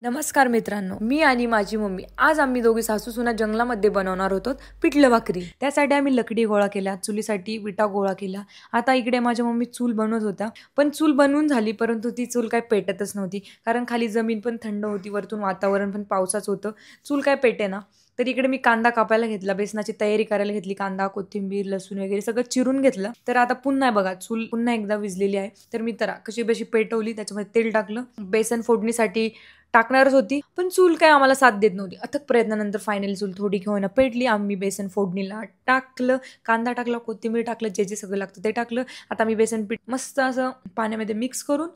नमस्कार मित्रांनो, मी आणि माझी मम्मी आज आम्ही दोघी सासू सुना जंगलामध्ये बनवणार होतो पिठलं भाकरी। त्यासाठी आम्ही लकडी गोळा केल्या, चुलीसाठी विटा गोळा केला। आता इकडे माझ्या मम्मी चूल बनवत होत्या, पण चूल बनवून झाली परंतु ती चूल काय पेटतच नव्हती, कारण खाली जमीन पण थंड होती, वरतून वातावरण पण पावसाचं होतं, चूल काय पेटेना। तर इकडे मी कांदा कापायला घेतला, बेसनाची तयारी करायला घेतली, कांदा कोथिंबीर लसूण वगैरे सगळं चिरून घेतलं। तर आता पुन्हा बघा चूल पुन्हा एकदा विझलेली आहे, तर मी तर कशी बशी पेटवली, त्याच्यामध्ये तेल टाकलं, बेसन फोडणीसाठी टाकणारच होती, पण चूल काय आम्हाला साथ देत नव्हती। अथक प्रयत्नानंतर फायनली चूल थोडी घेऊन पेटली। आम्ही बेसन फोडणीला टाकलं, कांदा टाकला, कोथिंबीर टाकलं, जे जे सगळं लागतं ते टाकलं। आता मी बेसन पीठ मस्त असं पाण्यामध्ये मिक्स करून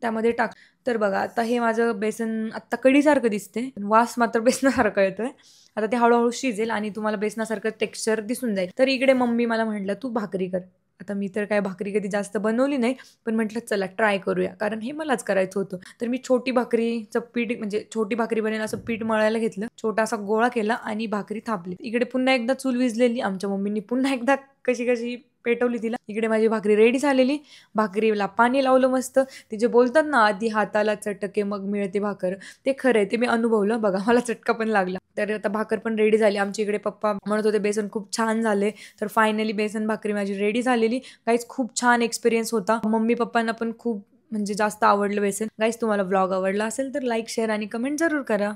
त्यामध्ये टाक। तर बघा आता हे माझं बेसन आता कढीसारखं दिसते, वास मात्र बेसनासारखं येतोय। आता ते हळूहळू शिजेल आणि तुम्हाला बेसनासारखं टेक्स्चर दिसून जाईल। तर इकडे मम्मी मला म्हटलं तू भाकरी कर। आता मी तर काय भाकरी कधी जास्त बनवली नाही, पण म्हटलं चला ट्राय करूया, कारण हे मलाच करायचं होतं। तर मी छोटी भाकरीचं पीठ म्हणजे छोटी भाकरी बनेल असं पीठ मळायला घेतलं, छोटासा गोळा केला आणि भाकरी थापली। इकडे पुन्हा एकदा चूल विझलेली, आमच्या मम्मीनी पुन्हा एकदा कशी कशी पेटवली तिला। इकडे माझी भाकरी रेडी झालेली, भाकरीला पाणी लावलं मस्त। ते जे बोलतात ना आधी हाताला चटके मग मिळते भाकर, ते खरंय, ते मी अनुभवलं बघा, मला चटका पण लागला। तर आता भाकर पण रेडी झाली। आमच्या इकडे पप्पा म्हणत होते बेसन खूप छान झाले, तर फायनली बेसन भाकरी माझी रेडी झालेली। गाईज खूप छान एक्सपिरियन्स होता, मम्मी पप्पांना पण खूप म्हणजे जास्त आवडलं बेसन। गाईज तुम्हाला व्लॉग आवडला असेल तर लाईक शेअर आणि कमेंट जरूर करा।